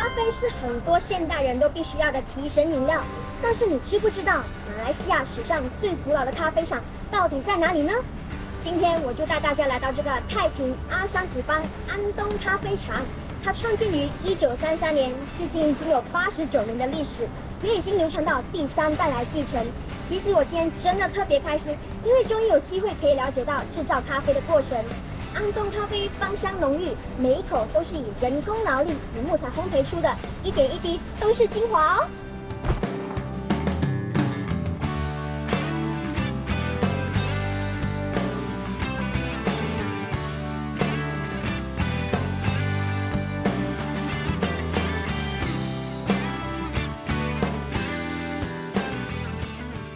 咖啡是很多现代人都必须要的提神饮料，但是你知不知道马来西亚史上最古老的咖啡厂到底在哪里呢？今天我就带大家来到这个太平阿山古邦安东咖啡厂，它创建于1933年，至今已经有89年的历史，也已经流传到第3代来继承。其实我今天真的特别开心，因为终于有机会可以了解到制造咖啡的过程。安东咖啡芳香浓郁，每一口都是以人工劳力与木材烘焙出的，一点一滴都是精华哦。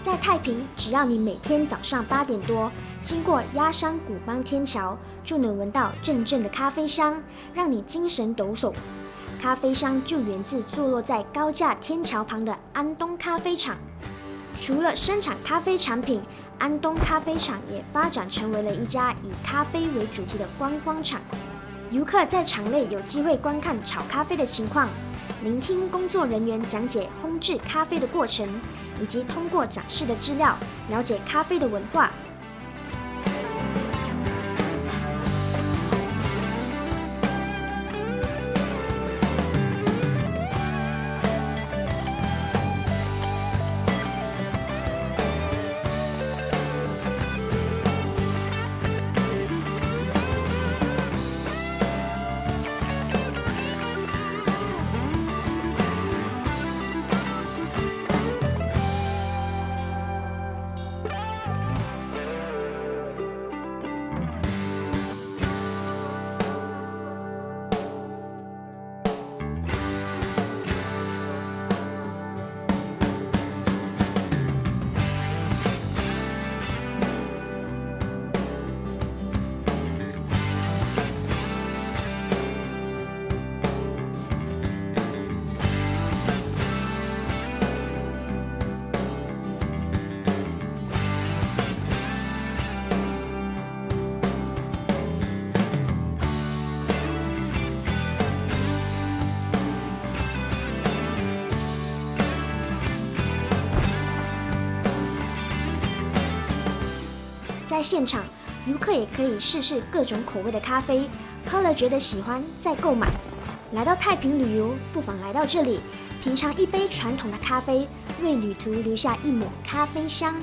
在太平，只要你每天早上8点多经过鸭山古邦天桥，就能闻到阵阵的咖啡香，让你精神抖擞。咖啡香就源自坐落在高架天桥旁的安东咖啡厂。除了生产咖啡产品，安东咖啡厂也发展成为了一家以咖啡为主题的观光厂。游客在场内有机会观看炒咖啡的情况，聆听工作人员讲解烘制咖啡的过程，以及通过展示的资料了解咖啡的文化。在现场，游客也可以试试各种口味的咖啡，喝了觉得喜欢再购买。来到太平旅游，不妨来到这里，品尝一杯传统的咖啡，为旅途留下一抹咖啡香。